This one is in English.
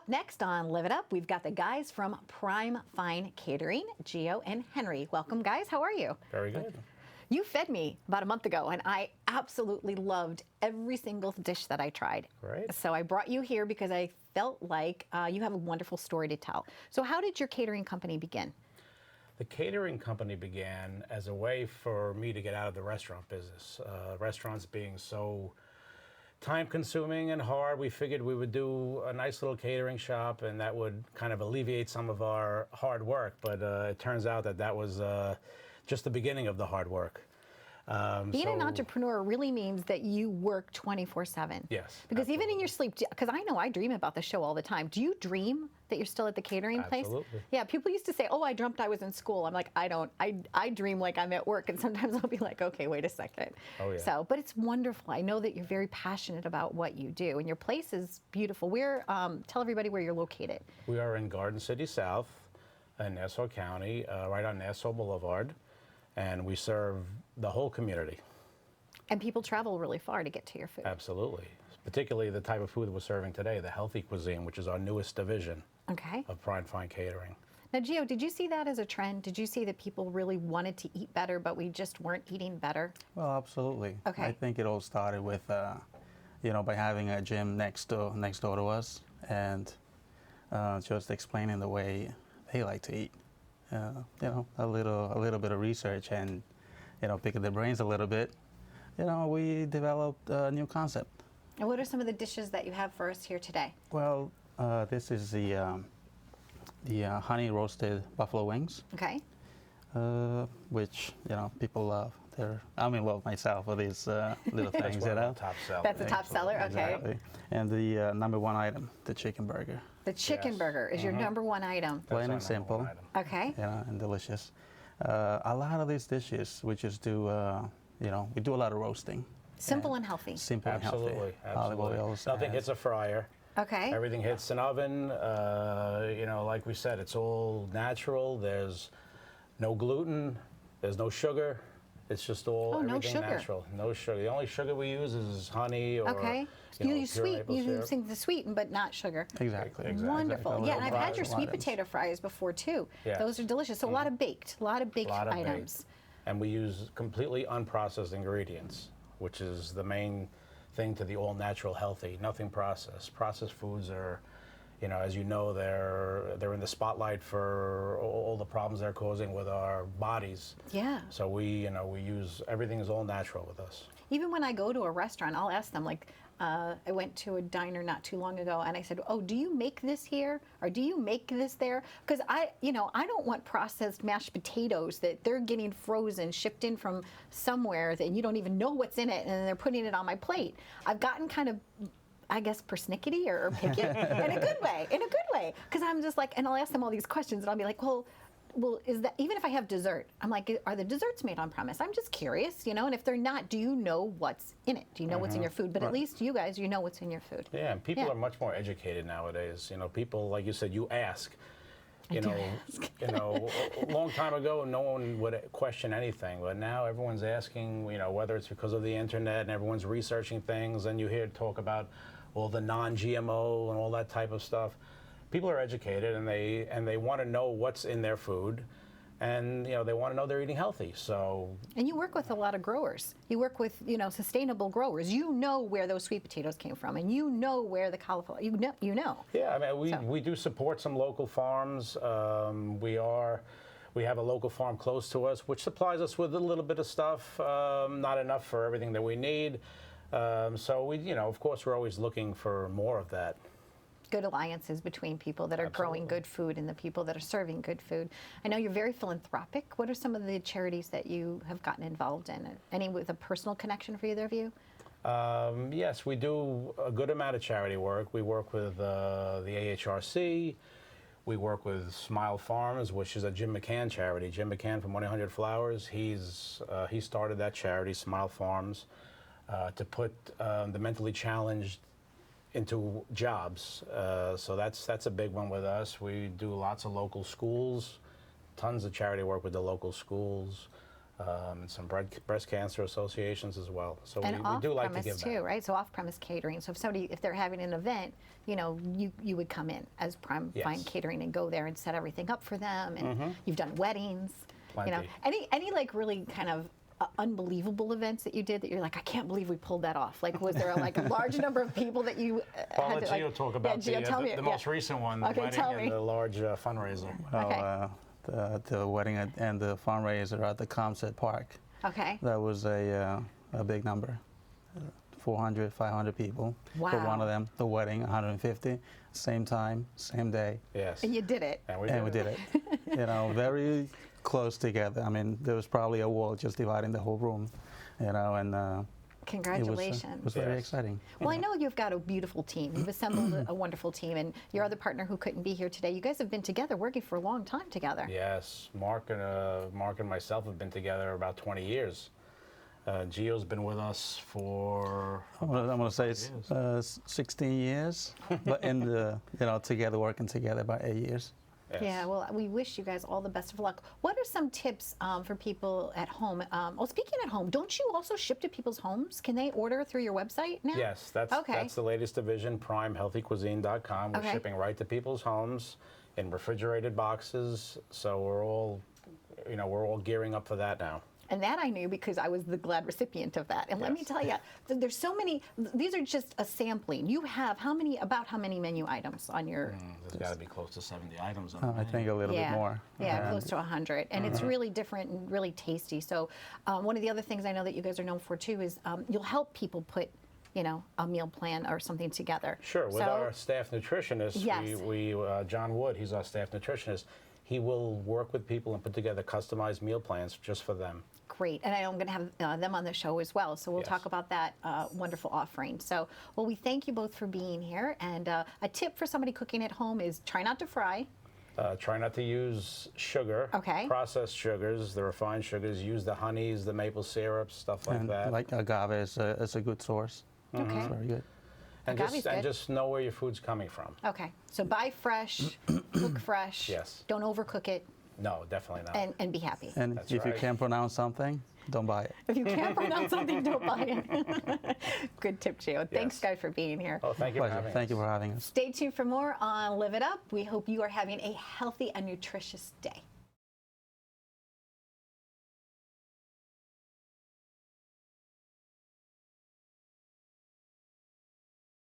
next on Live It Up, we've got the guys from PRIME Fine Catering, Gio and Henry. Welcome, guys. How are you? Very good. You fed me about a month ago, and I absolutely loved every single dish that I tried. Great. So I brought you here because I felt like you have a wonderful story to tell. So how did your catering company begin? The catering company began as a way for me to get out of the restaurant business. Restaurants being so time-consuming and hard, we figured we would do a nice little catering shop, and that would kind of alleviate some of our hard work. But it turns out that that was just the beginning of the hard work. Being an entrepreneur really means that you work 24/7. Yes. Because absolutely. even in your sleep, because I know I dream about the show all the time. Do you dream that you're still at the catering place? Absolutely. Yeah, people used to say, oh, I dreamt I was in school. I'm like, I don't. I dream like I'm at work, and sometimes I'll be like, okay, wait a second. Oh, yeah. So, but it's wonderful. I know that you're very passionate about what you do, and your place is beautiful. Tell everybody where you're located. We are in Garden City South in Nassau County, right on Nassau Boulevard, and we serve the whole community. And people travel really far to get to your food. Absolutely. Particularly the type of food that we're serving today, the healthy cuisine, which is our newest division of PRIME Fine Catering. Now, Gio, did you see that as a trend? Did you see that people really wanted to eat better, but we just weren't eating better? Well, absolutely. Okay. I think it all started with, by having a gym next door to us, and just explaining the way they like to eat. A little bit of research and, picking their brains a little bit. We developed a new concept. And what are some of the dishes that you have for us here today? Well, this is the honey roasted buffalo wings. Okay. Which people love. I'm in love myself with these little things. That's one of the top sellers. That's a top seller. Okay. Exactly. And the number one item, the chicken burger. The chicken burger is your number one item. Plain and simple. Okay. And delicious. A lot of these dishes we just do. We do a lot of roasting. Simple and healthy. Simple and healthy. Absolutely. Olive oils. Nothing hits a fryer. Okay. Everything hits an oven. Like we said, it's all natural. There's no gluten. There's no sugar. It's just all everything natural. No sugar. The only sugar we use is honey or you use sweet. You use the sweet, but not sugar. Exactly. Wonderful. Exactly. Yeah, and I've had your sweet potato fries before too. Yes. Those are delicious. So a lot of baked items. Baked. And we use completely unprocessed ingredients, which is the main thing to the all-natural healthy. Nothing processed. Processed foods are, as you know, they're in the spotlight for all the problems they're causing with our bodies. Yeah. So we use everything is all natural with us. Even when I go to a restaurant, I'll ask them, like, I went to a diner not too long ago, and I said, oh, do you make this here? Or do you make this there? Because I don't want processed mashed potatoes that they're getting frozen, shipped in from somewhere that you don't even know what's in it, and they're putting it on my plate. I've gotten kind of, I guess, persnickety or picky in a good way. Because I'm just like, and I'll ask them all these questions, and I'll be like, well, is that, even if I have dessert, I'm like, are the desserts made on premise? I'm just curious, and if they're not, do you know what's in it? Do you know what's in your food? But at least you guys, you know what's in your food. Yeah, and people are much more educated nowadays. People, like you said, you ask. A long time ago, no one would question anything, but now everyone's asking, whether it's because of the internet and everyone's researching things, and you hear talk about all the non-GMO and all that type of stuff. People are educated, and they want to know what's in their food, and they want to know they're eating healthy. So. And you work with a lot of growers. You work with sustainable growers. You know where those sweet potatoes came from, and you know where the cauliflower. You know. Yeah, I mean we do support some local farms. We have a local farm close to us, which supplies us with a little bit of stuff, not enough for everything that we need. So we, of course, we're always looking for more of that. Good alliances between people that are growing good food and the people that are serving good food. I know you're very philanthropic. What are some of the charities that you have gotten involved in? Any with a personal connection for either of you? Yes, we do a good amount of charity work. We work with the AHRC. We work with Smile Farms, which is a Jim McCann charity. Jim McCann from 1-800-Flowers. He started that charity, Smile Farms, to put the mentally challenged into jobs. So that's a big one with us. We do lots of local schools, tons of charity work with the local schools. and some breast cancer associations as well. So And we do like to give off-premise back. too, right? So off-premise catering. So if they're having an event, you know, you would come in as Prime Yes. Fine Catering and go there and set everything up for them. And you've done weddings, you know, Plenty. any like really kind of unbelievable events that you did that you're like, I can't believe we pulled that off. Like, was there like a large number of people that you Well, had let to, like, Gio talk about Gio, tell me, the most recent one, Okay, the wedding tell me. and the large fundraiser. Okay. The wedding and the fundraiser at the Comset Park. Okay. That was a big number. 400, 500 people. For Wow. one of them, the wedding, 150. Same time, same day. Yes. And you did it. And we did it. You know, very close together. I mean, there was probably a wall just dividing the whole room. You know, and Congratulations. it was very Yes. exciting. Well, I know you've got a beautiful team. You've assembled a wonderful team, and your other partner who couldn't be here today, you guys have been together working for a long time together. Yes, Mark and myself have been together about 20 years. Gio's been with us for I'm gonna say it's 16 years, but together, working together about 8 years. Yes. Yeah, well, we wish you guys all the best of luck. What are some tips for people at home? Speaking at home, don't you also ship to people's homes? Can they order through your website now? Yes, that's the latest division, primehealthycuisine.com. We're Okay. shipping right to people's homes in refrigerated boxes. So we're all gearing up for that now. And that I knew because I was the glad recipient of that. And let me Yes. tell you, there's so many. These are just a sampling. You have about how many menu items on your? There's got to be close to 70 items on I think a little bit more. Yeah, close to 100. And it's really different and really tasty. So one of the other things I know that you guys are known for too is you'll help people put, you know, a meal plan or something together. Sure, with our staff nutritionist, Yes. we John Wood, he's our staff nutritionist. He will work with people and put together customized meal plans just for them. Great. And I know I'm going to have them on the show as well. So we'll Yes. talk about that wonderful offering. So, well, we thank you both for being here. And a tip for somebody cooking at home is try not to fry. Try not to use sugar, Okay. processed sugars, the refined sugars. Use the honeys, the maple syrups, stuff like And that. like agave is a good source. Okay. It's very good. and agave's good. just know where your food's coming from. Okay. So buy fresh, cook fresh. Yes. Don't overcook it, No, definitely not. and be happy. And That's if you right. can't pronounce something, don't buy it. If you can't pronounce something, don't buy it. Good tip, Gio. Thanks, Yes. guys, for being here. Oh, thank you for Pleasure. having Thank us. you for having us. Stay tuned for more on Live It Up. We hope you are having a healthy and nutritious day.